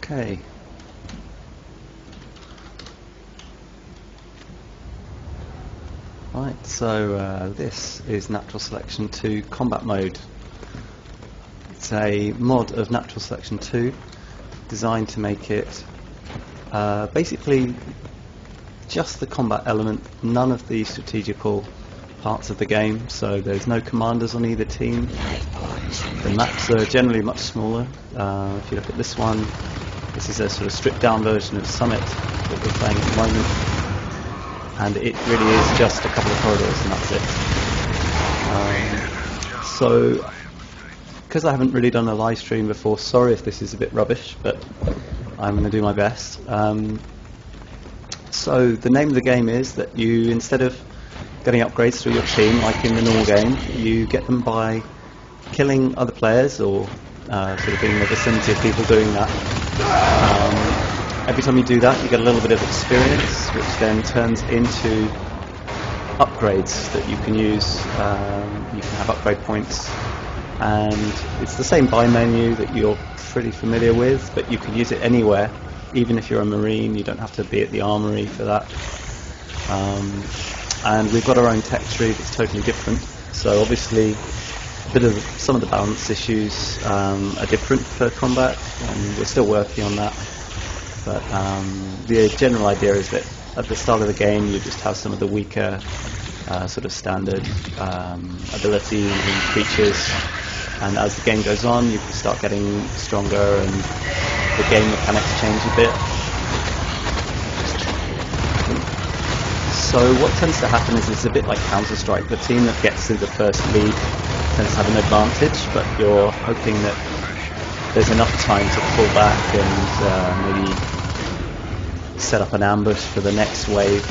Okay. Right, so this is Natural Selection 2 Combat Mode. It's a mod of Natural Selection 2 designed to make it basically just the combat element, none of the strategical parts of the game, so there's no commanders on either team. The maps are generally much smaller. If you look at this one, this is a sort of stripped down version of Summit that we're playing at the moment, and it really is just a couple of corridors and that's it. So, because I haven't really done a live stream before, sorry if this is a bit rubbish, but I'm going to do my best. So the name of the game is that you, instead of getting upgrades through your team like in the normal game, you get them by killing other players or sort of being in the vicinity of people doing that. Every time you do that, you get a little bit of experience, which then turns into upgrades that you can use. You can have upgrade points, and it's the same buy menu that you're pretty familiar with, but you can use it anywhere. Even if you're a Marine, you don't have to be at the armory for that. And we've got our own tech tree that's totally different. So obviously, some of the balance issues are different for combat, and we're still working on that. But the general idea is that at the start of the game, you just have some of the weaker, sort of standard abilities and creatures, and as the game goes on, you can start getting stronger, and the game mechanics change a bit. So what tends to happen is it's a bit like Counter-Strike. The team that gets through the first league tends to have an advantage, but you're hoping that there's enough time to pull back and maybe set up an ambush for the next wave.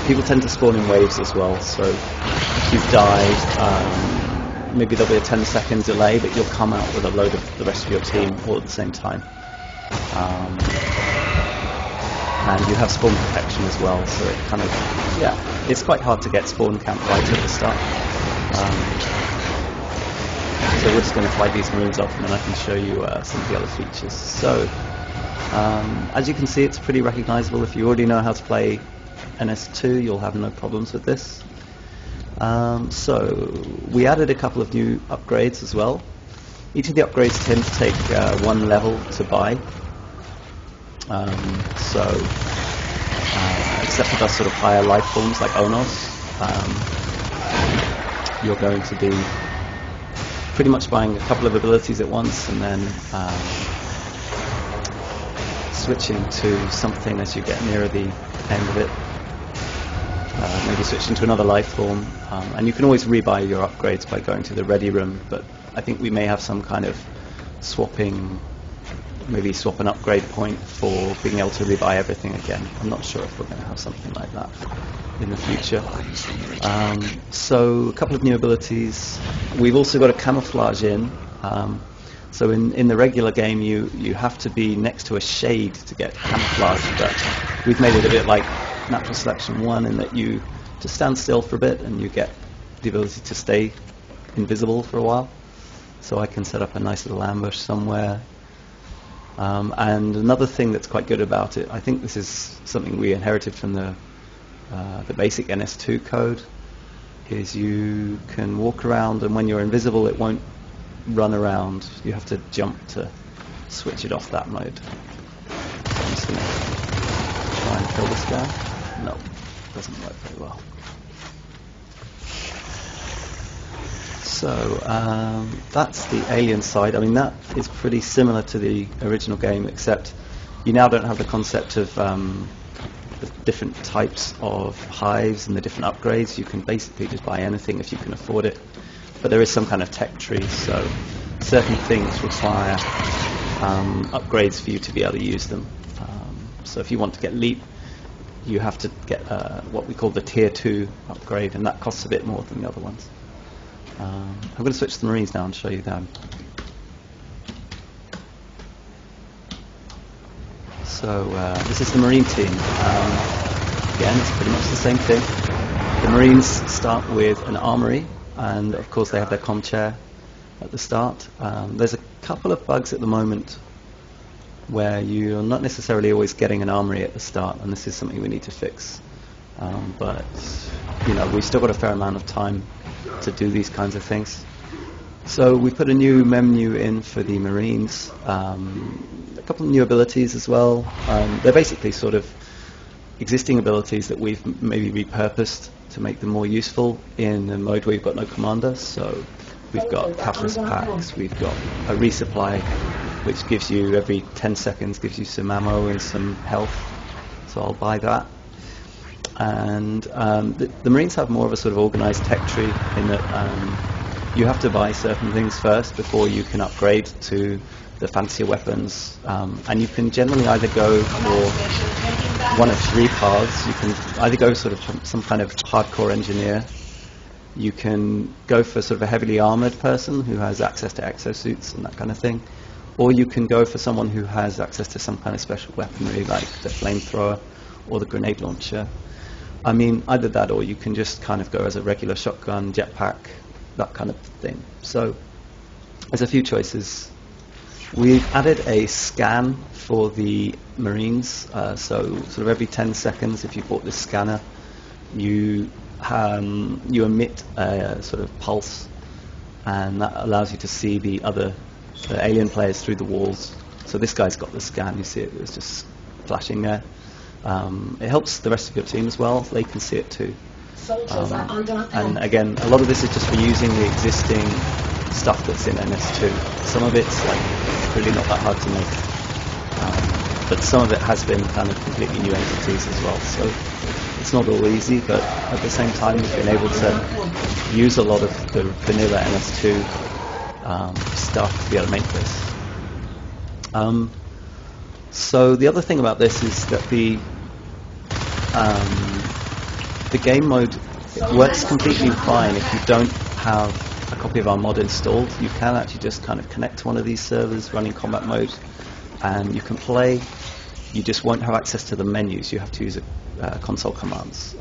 People tend to spawn in waves as well, so if you've died, maybe there'll be a 10-second delay, but you'll come out with a load of the rest of your team all at the same time. And you have spawn protection as well, so it kind of, it's quite hard to get spawn count right at the start. So we're just going to fight these Marines off, and then I can show you some of the other features. So, as you can see, it's pretty recognizable. If you already know how to play NS2, you'll have no problems with this. So, we added a couple of new upgrades as well. Each of the upgrades tend to take one level to buy. Except for those sort of higher life forms like Onos, you're going to be pretty much buying a couple of abilities at once and then switching to something as you get nearer the end of it. Maybe switching to another life form, and you can always rebuy your upgrades by going to the ready room, but I think we may have some kind of maybe swap an upgrade point for being able to rebuy everything again. I'm not sure if we're going to have something like that in the future. So a couple of new abilities. We've also got a camouflage in. So in the regular game you have to be next to a shade to get camouflage, but we've made it a bit like Natural Selection 1 in that you just stand still for a bit and you get the ability to stay invisible for a while. So I can set up a nice little ambush somewhere. And another thing that's quite good about it, I think this is something we inherited from the basic NS2 code, is you can walk around, and when you're invisible it won't run around. You have to jump to switch it off that mode. So I'm just going to try and kill this guy. No, it doesn't work very well. So that's the alien side. I mean, that is pretty similar to the original game, except you now don't have the concept of the different types of hives and the different upgrades. You can basically just buy anything if you can afford it, but there is some kind of tech tree, so certain things require upgrades for you to be able to use them. So if you want to get Leap, you have to get what we call the Tier 2 upgrade, and that costs a bit more than the other ones. I'm going to switch to the Marines now and show you them. So this is the Marine team. Again, it's pretty much the same thing. The Marines start with an armory, and of course they have their comm chair at the start. There's a couple of bugs at the moment where you're not necessarily always getting an armory at the start, and this is something we need to fix. But we've still got a fair amount of time to do these kinds of things. So we put a new menu in for the Marines, a couple of new abilities as well. They're basically sort of existing abilities that we've maybe repurposed to make them more useful in a mode where you've got no commander. So we've got catalyst packs, we've got a resupply, which gives you every 10 seconds, gives you some ammo and some health. So I'll buy that. And the Marines have more of a sort of organised tech tree in that you have to buy certain things first before you can upgrade to the fancier weapons. And you can generally either go for one of three paths. You can either go sort of some kind of hardcore engineer. You can go for sort of a heavily armoured person who has access to exosuits and that kind of thing. Or you can go for someone who has access to some kind of special weaponry like the flamethrower or the grenade launcher. I mean, either that or you can just kind of go as a regular shotgun, jetpack, that kind of thing. So there's a few choices. We've added a scan for the Marines. So sort of every 10 seconds, if you bought this scanner, you emit a sort of pulse, and that allows you to see the alien players through the walls. So this guy's got the scan, you see it was just flashing there. It helps the rest of your team as well, they can see it too. And again, a lot of this is just reusing the existing stuff that's in NS2. Some of it's like really not that hard to make, but some of it has been kind of completely new entities as well. So it's not all easy, but at the same time we've been able to use a lot of the vanilla NS2 stuff to be able to make this. So the other thing about this is that the game mode works completely fine if you don't have a copy of our mod installed. You can actually just kind of connect to one of these servers running combat mode and you can play. You just won't have access to the menus. You have to use console commands.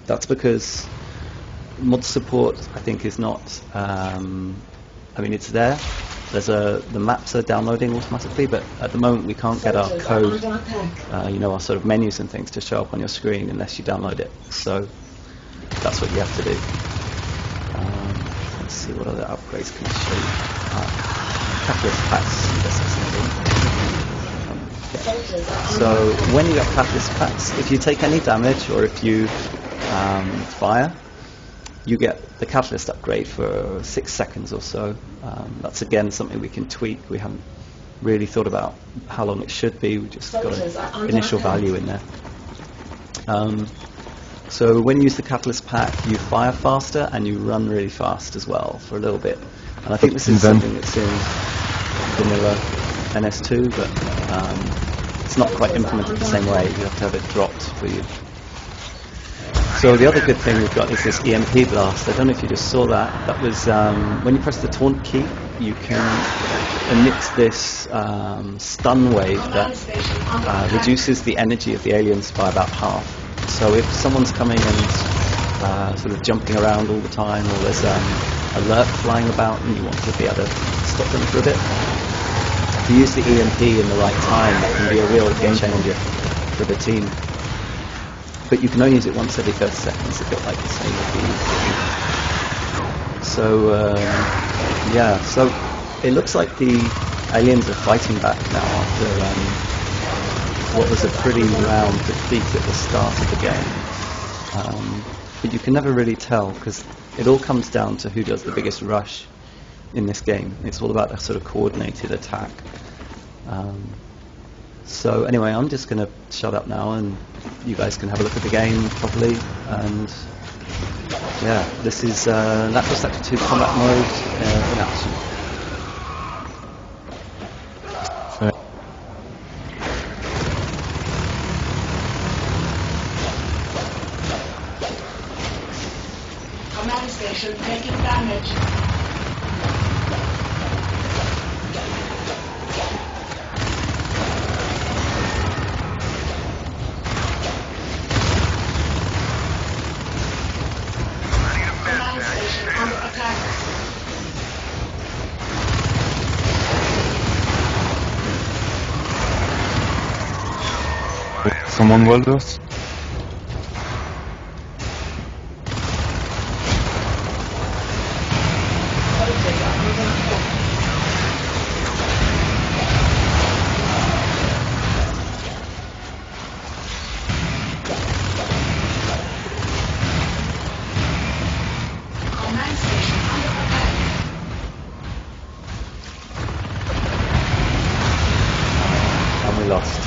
That's because mod support, I think, is not... I mean, it's there. The maps are downloading automatically, but at the moment we can't get our code, our sort of menus and things to show up on your screen unless you download it. So that's what you have to do. Let's see what other upgrades can I show you. Catalyst packs. So when you get catalyst packs, if you take any damage or if you fire, you get the catalyst upgrade for 6 seconds or so. That's again something we can tweak. We haven't really thought about how long it should be. We just got an initial value in there. So when you use the catalyst pack, you fire faster and you run really fast as well for a little bit. And I think this is something that's in vanilla NS2, but it's not quite implemented the same way. You have to have it dropped for you. So the other good thing we've got is this EMP blast. I don't know if you just saw that. That was when you press the taunt key, you can emit this stun wave that reduces the energy of the aliens by about half. So if someone's coming and sort of jumping around all the time, or there's alert flying about and you want to be able to stop them for a bit, if you use the EMP in the right time, that can be a real game changer for the team. But you can only use it once every 30 seconds, a bit like the same with the... So, yeah, so it looks like the aliens are fighting back now after what was a pretty round defeat at the start of the game. But you can never really tell, because it all comes down to who does the biggest rush in this game. It's all about a sort of coordinated attack. So anyway, I'm just going to shut up now and you guys can have a look at the game properly. And yeah, this is Natural Sector 2 combat mode in action. Command station taking damage. Someone welders? Command station under attack. And we lost.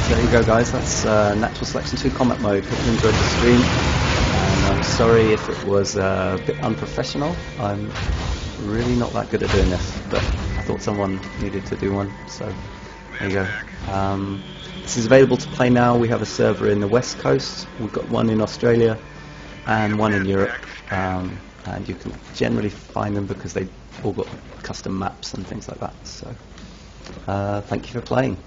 So there you go, guys. That's Natural Selection 2 Combat Mode. Hope you enjoyed the stream. And I'm sorry if it was a bit unprofessional. I'm really not that good at doing this, but I thought someone needed to do one, so there you go. This is available to play now. We have a server in the West Coast. We've got one in Australia and one in Europe. And you can generally find them because they've all got custom maps and things like that. So thank you for playing.